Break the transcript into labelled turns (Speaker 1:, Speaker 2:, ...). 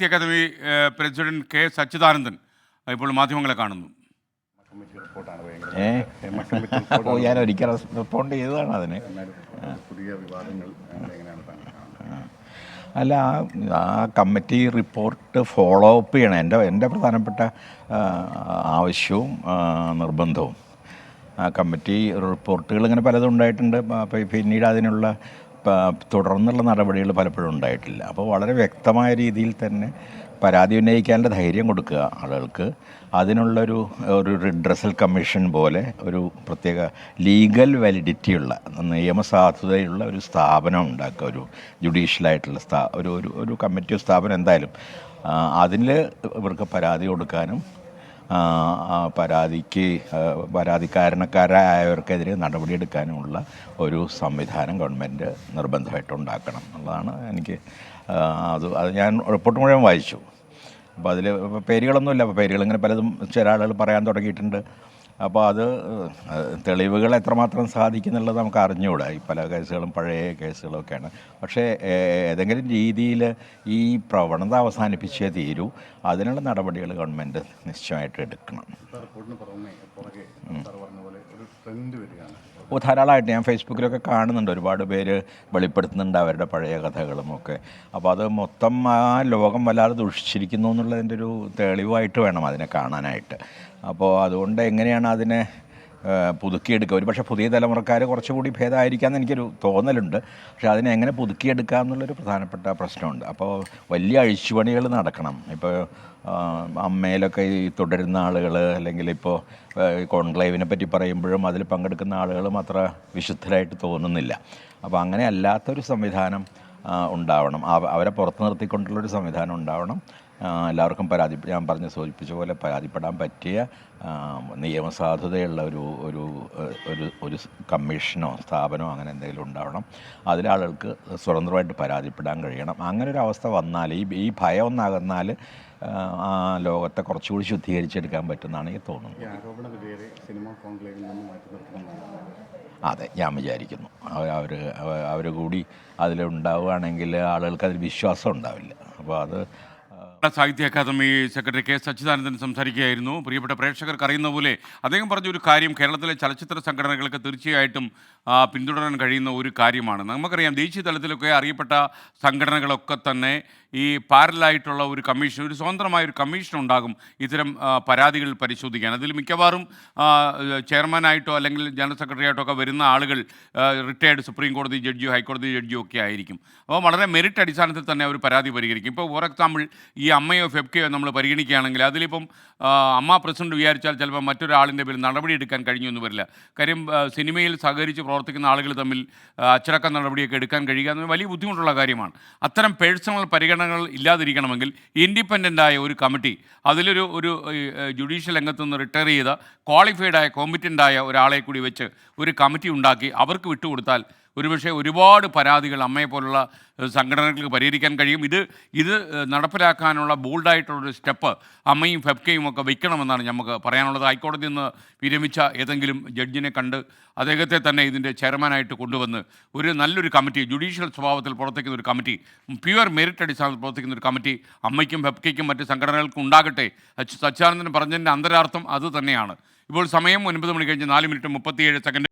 Speaker 1: സാഹിത്യ academy president K Sachidanandan ഇപ്പോൾ മാധ്യമങ്ങളെ കാണുന്നു.
Speaker 2: ഞാൻ ഒരിക്കൽ റെസ്പോണ്ട് ചെയ്തതാണ് അതിന്. അല്ല, ആ കമ്മിറ്റി റിപ്പോർട്ട് ഫോളോ അപ്പ് ചെയ്യണം. എൻ്റെ പ്രധാനപ്പെട്ട ആവശ്യവും നിർബന്ധവും. ആ കമ്മിറ്റി റിപ്പോർട്ടുകൾ ഇങ്ങനെ പലതും ഉണ്ടായിട്ടുണ്ട്. അപ്പോൾ പിന്നീട് അതിനുള്ള തുടർന്നുള്ള നടപടികൾ പലപ്പോഴും ഉണ്ടായിട്ടില്ല. അപ്പോൾ വളരെ വ്യക്തമായ രീതിയിൽ തന്നെ പരാതി ഉന്നയിക്കാനുള്ള ധൈര്യം കൊടുക്കുക ആളുകൾക്ക്. അതിനുള്ളൊരു റിഡ്രസൽ കമ്മീഷൻ പോലെ ഒരു പ്രത്യേക ലീഗൽ വാലിഡിറ്റിയുള്ള നിയമസാധുതയുള്ള ഒരു സ്ഥാപനം ഉണ്ടാക്കുക. ഒരു ജുഡീഷ്യലായിട്ടുള്ള ഒരു കമ്മിറ്റി സ്ഥാപനം എന്തായാലും അതിൽ ഇവർക്ക് പരാതി കൊടുക്കാനും പരാതിക്കാരനായവർക്കെതിരെ നടപടിയെടുക്കാനുമുള്ള ഒരു സംവിധാനം ഗവൺമെൻറ് നിർബന്ധമായിട്ട് ഉണ്ടാക്കണം എന്നുള്ളതാണ് എനിക്ക്. അത് ഞാൻ റിപ്പോർട്ട് മുഴുവൻ വായിച്ചു. അപ്പോൾ അതിൽ പേരുകളൊന്നുമില്ല. അപ്പോൾ പേരുകളിങ്ങനെ പലതും ചില ആളുകൾ പറയാൻ തുടങ്ങിയിട്ടുണ്ട്. അപ്പോൾ അത് തെളിവുകൾ എത്രമാത്രം സാധിക്കുന്നുള്ളത് നമുക്ക് അറിഞ്ഞുകൂടാ. ഈ പല കേസുകളും പഴയ കേസുകളൊക്കെയാണ്. പക്ഷേ ഏതെങ്കിലും രീതിയിൽ ഈ പ്രവണത അവസാനിപ്പിച്ചേ തീരൂ. അതിനുള്ള നടപടികൾ ഗവൺമെൻറ് നിശ്ചയമായിട്ട് എടുക്കണം. ധാരാളമായിട്ട് ഞാൻ ഫേസ്ബുക്കിലൊക്കെ കാണുന്നുണ്ട്. ഒരുപാട് പേര് വെളിപ്പെടുത്തുന്നുണ്ട് അവരുടെ പഴയ കഥകളും ഒക്കെ. അപ്പോൾ അത് മൊത്തം ആ ലോകം വല്ലാതെ ദുഷിച്ചിരിക്കുന്നു എന്നുള്ളതിൻ്റെ ഒരു തെളിവായിട്ട് വേണം അതിനെ കാണാനായിട്ട്. അപ്പോൾ അതുകൊണ്ട് എങ്ങനെയാണ് അതിനെ പുതുക്കിയെടുക്കുക? ഒരു പക്ഷേ പുതിയ തലമുറക്കാർ കുറച്ചുകൂടി ഭേദമായിരിക്കാമെന്ന് എനിക്കൊരു തോന്നലുണ്ട്. പക്ഷേ അതിനെ എങ്ങനെ പുതുക്കിയെടുക്കുക എന്നുള്ളൊരു പ്രധാനപ്പെട്ട പ്രശ്നമുണ്ട്. അപ്പോൾ വലിയ അഴിച്ചുപണികൾ നടക്കണം. ഇപ്പോൾ അമ്മയിലൊക്കെ ഈ തുടരുന്ന ആളുകൾ, അല്ലെങ്കിൽ ഇപ്പോൾ കോൺക്ലേവിനെ പറ്റി പറയുമ്പോഴും അതിൽ പങ്കെടുക്കുന്ന ആളുകളും അത്ര വിശുദ്ധരായിട്ട് തോന്നുന്നില്ല. അപ്പോൾ അങ്ങനെ അല്ലാത്തൊരു സംവിധാനം ഉണ്ടാവണം. അവരെ പുറത്ത് നിർത്തിക്കൊണ്ടുള്ളൊരു സംവിധാനം ഉണ്ടാവണം. എല്ലാവർക്കും ഞാൻ സൂചിപ്പിച്ച പോലെ പരാതിപ്പെടാൻ പറ്റിയ നിയമസാധുതയുള്ള ഒരു കമ്മീഷനോ സ്ഥാപനമോ അങ്ങനെ എന്തെങ്കിലും ഉണ്ടാവണം. അതിലാളുകൾക്ക് സ്വതന്ത്രമായിട്ട് പരാതിപ്പെടാൻ കഴിയണം. അങ്ങനെ ഒരു അവസ്ഥ വന്നാൽ ഈ ഭയം ഒന്നകന്നാൽ ലോകത്തെ കുറച്ചുകൂടി ശുദ്ധീകരിച്ചെടുക്കാൻ പറ്റുമെന്നാണ് എനിക്ക് തോന്നുന്നത്. അതെ, ഞാൻ വിചാരിക്കുന്നു. അവർ കൂടി അതിലുണ്ടാവുകയാണെങ്കിൽ ആളുകൾക്ക് അതിൽ വിശ്വാസം ഉണ്ടാവില്ല. അപ്പോൾ അത്
Speaker 1: സാഹിത്യ അക്കാദമി സെക്രട്ടറി കെ സച്ചിദാനന്ദൻ സംസാരിക്കുകയായിരുന്നു. പ്രിയപ്പെട്ട പ്രേക്ഷകർക്ക് അറിയുന്ന പോലെ അദ്ദേഹം പറഞ്ഞൊരു കാര്യം കേരളത്തിലെ ചലച്ചിത്ര സംഘടനകൾക്ക് തീർച്ചയായിട്ടും പിന്തുടരാൻ കഴിയുന്ന ഒരു കാര്യമാണ്. നമുക്കറിയാം, ദേശീയ തലത്തിലൊക്കെ അറിയപ്പെട്ട സംഘടനകളൊക്കെ തന്നെ ഈ പാരലായിട്ടുള്ള ഒരു കമ്മീഷൻ, ഒരു സ്വതന്ത്രമായൊരു കമ്മീഷൻ ഉണ്ടാകും ഇത്തരം പരാതികൾ പരിശോധിക്കാൻ. അതിൽ മിക്കവാറും ചെയർമാനായിട്ടോ അല്ലെങ്കിൽ ജനറൽ സെക്രട്ടറി ആയിട്ടോ ഒക്കെ വരുന്ന ആളുകൾ റിട്ടയർഡ് സുപ്രീം കോടതി ജഡ്ജിയോ ഹൈക്കോടതി ജഡ്ജിയോ ഒക്കെ ആയിരിക്കും. അപ്പോൾ വളരെ മെറിറ്റ് അടിസ്ഥാനത്തിൽ തന്നെ അവർ പരാതി പരിഹരിക്കും. ഇപ്പോൾ ഫോർ എക്സാമ്പിൾ ഈ അമ്മയോ ഫെബ്കയോ നമ്മൾ പരിഗണിക്കുകയാണെങ്കിൽ അതിലിപ്പം അമ്മ പ്രസിഡന്റ് വിചാരിച്ചാൽ ചിലപ്പോൾ മറ്റൊരാളിൻ്റെ പേരിൽ നടപടിയെടുക്കാൻ കഴിഞ്ഞൊന്നും വരില്ല. കാര്യം സിനിമയിൽ സഹകരിച്ച് പ്രവർത്തിക്കുന്ന ആളുകൾ തമ്മിൽ അച്ചടക്ക നടപടിയൊക്കെ എടുക്കാൻ കഴിയുക എന്നത് വലിയ ബുദ്ധിമുട്ടുള്ള കാര്യമാണ്. അത്തരം പേഴ്സണൽ പരിഗണനകൾ ഇല്ലാതിരിക്കണമെങ്കിൽ ഇൻഡിപെൻഡൻ്റായ ഒരു കമ്മിറ്റി, അതിലൊരു ജുഡീഷ്യൽ രംഗത്ത് നിന്ന് റിട്ടയർ ചെയ്ത ക്വാളിഫൈഡായ കോമ്പിറ്റൻ്റായ ഒരാളെ കൂടി വെച്ച് ഒരു കമ്മിറ്റി ഉണ്ടാക്കി അവർക്ക് വിട്ടുകൊടുത്താൽ ഒരുപക്ഷെ ഒരുപാട് പരാതികൾ അമ്മയെപ്പോലുള്ള സംഘടനകൾക്ക് പരിഹരിക്കാൻ കഴിയും. ഇത് നടപ്പിലാക്കാനുള്ള ബോൾഡായിട്ടുള്ളൊരു സ്റ്റെപ്പ് അമ്മയും ഫെബ്കയും ഒക്കെ വയ്ക്കണമെന്നാണ് നമുക്ക് പറയാനുള്ളത്. ഹൈക്കോടതിയിൽ നിന്ന് വിരമിച്ച ഏതെങ്കിലും ജഡ്ജിനെ കണ്ട് അദ്ദേഹത്തെ തന്നെ ഇതിൻ്റെ ചെയർമാനായിട്ട് കൊണ്ടുവന്ന് നല്ലൊരു കമ്മിറ്റി, ജുഡീഷ്യൽ സ്വഭാവത്തിൽ പ്രവർത്തിക്കുന്ന ഒരു കമ്മിറ്റി, പ്യുവർ മെറിറ്റ് അടിസ്ഥാനത്തിൽ പ്രവർത്തിക്കുന്ന ഒരു കമ്മിറ്റി അമ്മയ്ക്കും ഫെബ്കയ്ക്കും മറ്റ് സംഘടനകൾക്കും ഉണ്ടാകട്ടെ. സച്ചിദാനന്ദൻ പറഞ്ഞതിൻ്റെ അന്തരാർത്ഥം അത് തന്നെയാണ്. ഇപ്പോൾ സമയം 9 മണി കഴിഞ്ഞ് 4 മിനിറ്റ് 37 സെക്കൻഡ്.